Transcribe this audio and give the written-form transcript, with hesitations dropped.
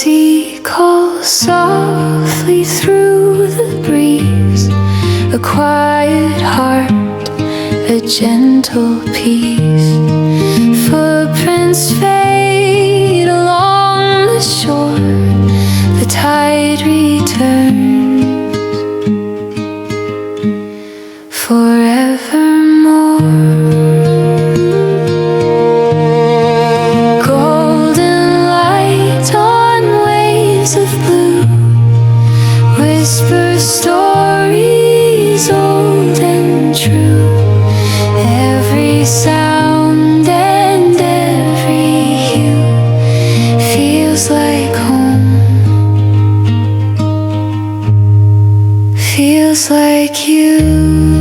sea calls softly through the breeze, a quiet heart, a gentle peace. Footprints fade along the shore, the tide returns forevermore. Golden light on waves of blue, whisper stories old and true. Every sound and every hue feels like home, feels like you.